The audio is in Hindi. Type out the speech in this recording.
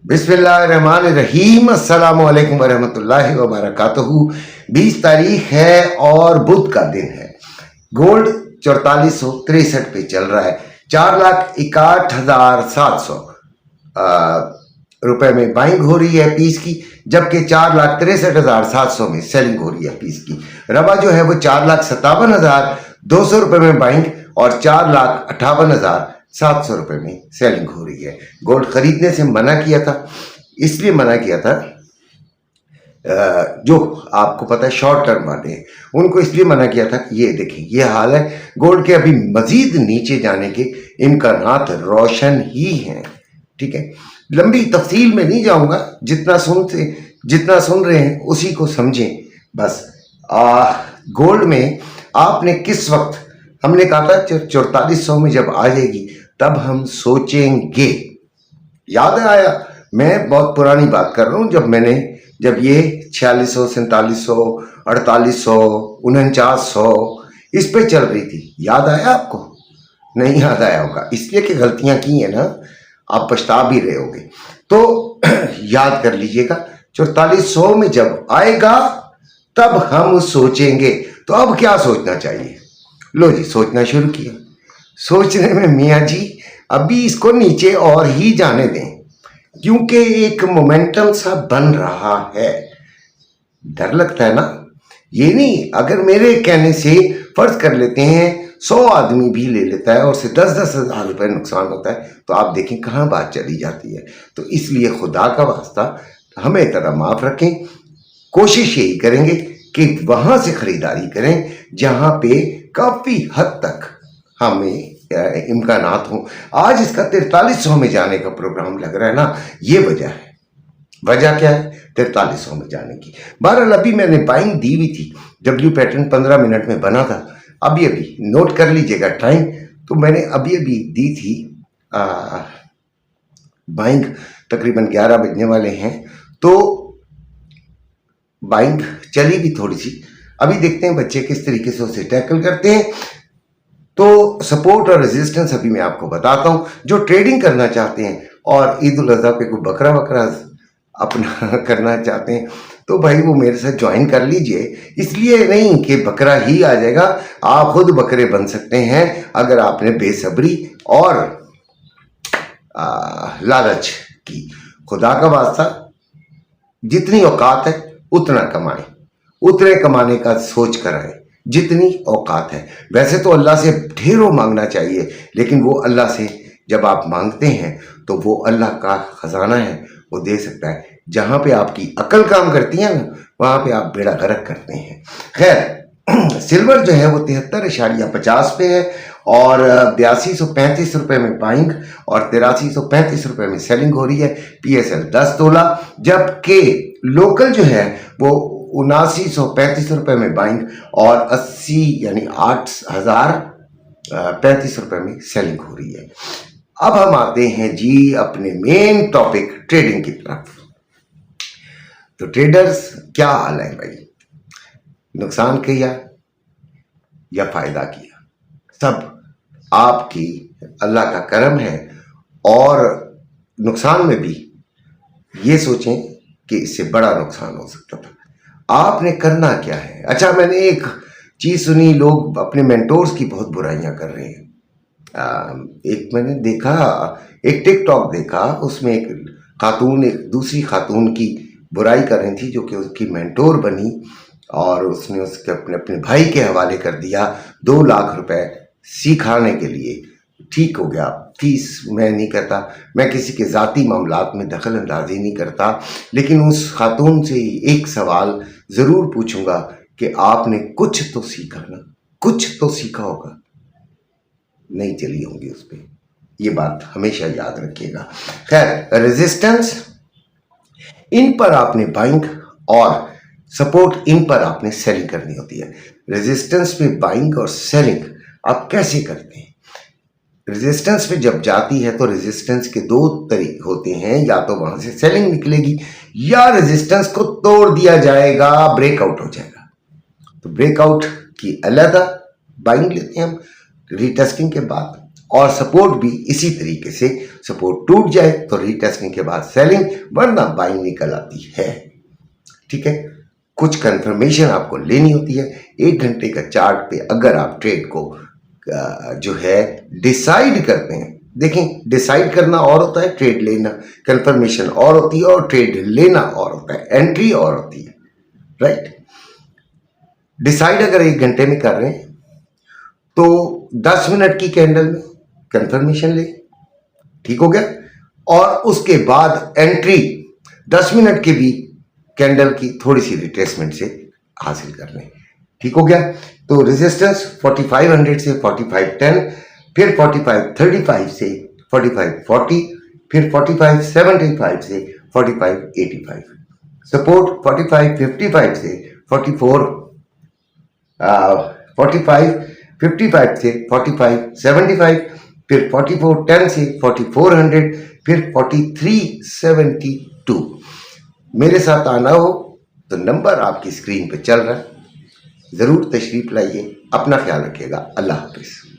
बिस्मिल्लाहिर्रहमानिर्रहीम। अस्सलामु अलैकुम वरहमतुल्लाहि वबरकातुहू। 20 तारीख है और बुध का दिन है। गोल्ड 4463 पे चल रहा है। 4,61,700 रुपए में बाइंग हो रही है पीस की, जबकि 4,63,700 में सेलिंग हो रही है पीस की। रवा जो है वो 4,57,200 रुपए में बाइंग और 4,58,700 रुपए में सेलिंग हो रही है। गोल्ड खरीदने से मना किया था, इसलिए मना किया था, जो आपको पता है शॉर्ट टर्म वाले हैं उनको इसलिए मना किया था कि ये देखें ये हाल है। गोल्ड के अभी मजीद नीचे जाने के इम्कानात रोशन ही हैं। ठीक है, लंबी तफसील में नहीं जाऊंगा, जितना सुन रहे हैं उसी को समझें बस। गोल्ड में आपने किस वक्त, हमने कहा था 4400 में जब आ जाएगी तब हम सोचेंगे। याद आया, मैं बहुत पुरानी बात कर रहा हूं, जब ये 4600, 4700, 4800, 4900 इस पे चल रही थी। याद आया आपको? नहीं याद आया होगा, इसलिए कि गलतियां की है ना, आप पछता भी रहे होगे। तो याद कर लीजिएगा, 4400 में जब आएगा तब हम सोचेंगे। तो अब क्या सोचना चाहिए? लो जी, सोचना शुरू किया। सोचने में मियाँ जी अभी इसको नीचे और ही जाने दें, क्योंकि एक मोमेंटम सा बन रहा है। डर लगता है ना? ये नहीं, अगर मेरे कहने से फर्ज कर लेते हैं 100 आदमी भी ले लेता है और उसे 10-10 हज़ार रुपये नुकसान होता है, तो आप देखें कहाँ बात चली जाती है। तो इसलिए खुदा का वास्ता हमें तरह माफ रखें। कोशिश यही करेंगे कि वहां से खरीदारी करें जहां पे काफी हद तक हमें इम्कानात हों। आज इसका 4300 में जाने का प्रोग्राम लग रहा है ना, ये वजह है। वजह क्या है 4300 में जाने की? बहरहाल अभी मैंने बाइंग दी हुई थी, डब्ल्यू पैटर्न 15 मिनट में बना था। अभी नोट कर लीजिएगा टाइम, तो मैंने अभी दी थी बाइंग, तकरीबन 11 बजने वाले हैं। तो बाइंग चली भी थोड़ी सी, अभी देखते हैं बच्चे किस तरीके से उसे टैकल करते हैं। तो सपोर्ट और रेजिस्टेंस अभी मैं आपको बताता हूं। जो ट्रेडिंग करना चाहते हैं और ईद उल अज़हा पे कोई बकरा अपना करना चाहते हैं, तो भाई वो मेरे साथ ज्वाइन कर लीजिए। इसलिए नहीं कि बकरा ही आ जाएगा, आप खुद बकरे बन सकते हैं अगर आपने बेसब्री और लालच की। खुदा का वास्ता जितनी औकात है उतना कमाएं, उतने कमाने का सोच कर आए जितनी औकात है। वैसे तो अल्लाह से ढेरों मांगना चाहिए, लेकिन वो अल्लाह से जब आप मांगते हैं तो वो अल्लाह का खजाना है, वो दे सकता है। जहां पे आपकी अकल काम करती है ना, वहां पे आप बेड़ा गर्क करते हैं। खैर, सिल्वर जो है वो 73.50 पे है और 8235 रुपए में बाइंग और 8335 रुपए में सेलिंग हो रही है। PSL 10 तोला, जबकि लोकल जो है वो 7935 रुपए में बाइंग और 80 यानी 8035 रुपए में सेलिंग हो रही है। अब हम आते हैं जी अपने मेन टॉपिक ट्रेडिंग की तरफ। तो ट्रेडर्स क्या हाल है भाई? नुकसान किया या फायदा किया, सब आपकी अल्लाह का करम है। और नुकसान में भी ये सोचें कि इससे बड़ा नुकसान हो सकता था। आपने करना क्या है? अच्छा, मैंने एक चीज सुनी, लोग अपने मेंटोर्स की बहुत बुराइयां कर रहे हैं। एक मैंने देखा, एक टिकटॉक देखा, उसमें एक खातून एक दूसरी खातून की बुराई कर रही थी जो कि उसकी मेंटोर बनी, और उसने उसके अपने भाई के हवाले कर दिया 2 लाख रुपए सिखाने के लिए। ठीक हो गया, फीस मैं नहीं करता, मैं किसी के ज़ाती मामलात में दखल अंदाजी नहीं करता, लेकिन उस खातून से एक सवाल ज़रूर पूछूंगा कि आपने कुछ तो सीखा ना, कुछ तो सीखा होगा, नहीं चली होंगी उस पर। ये बात हमेशा याद रखिएगा। खैर, रेजिस्टेंस इन पर आपने बाइंग और सपोर्ट इन पर आपने सेलिंग करनी होती है। रेजिस्टेंस पे बाइंग और सेलिंग आप कैसे करते हैं? रेजिस्टेंस पे जब जाती है तो रेजिस्टेंस के 2 तरीके होते हैं, या तो वहां से सेलिंग निकलेगी या रेजिस्टेंस को तोड़ दिया जाएगा, ब्रेकआउट हो जाएगा। तो ब्रेकआउट की अलग बाइंग लेते हैं हम रीटेस्टिंग के बाद, और सपोर्ट भी इसी तरीके से, सपोर्ट टूट जाए तो रीटेस्टिंग के बाद सेलिंग, वरना बाइंग निकल आती है। ठीक है, कुछ कंफर्मेशन आपको लेनी होती है। 1 घंटे का चार्ट पे अगर आप ट्रेड को जो है डिसाइड करते हैं, देखें डिसाइड करना और होता है, ट्रेड लेना, कंफर्मेशन और होती है, और ट्रेड लेना और होता है, एंट्री और होती है, राइट। डिसाइड अगर 1 घंटे में कर रहे हैं तो 10 मिनट की कैंडल में कंफर्मेशन ले, ठीक हो गया, और उसके बाद एंट्री 10 मिनट के भी कैंडल की थोड़ी सी रिट्रेसमेंट से हासिल कर लें, ठीक हो गया। तो रेजिस्टेंस 4500 से 4510, फिर 4535 से 4540, फिर 4575 से 4585, सपोर्ट 4555 से 4555 से 4575, फिर 4410 से 4400, फिर 4372। मेरे साथ आना हो तो नंबर आपकी स्क्रीन पे चल रहा है, ज़रूर तशरीफ़ लाइए। अपना ख्याल रखिएगा। अल्लाह हाफ़िज़।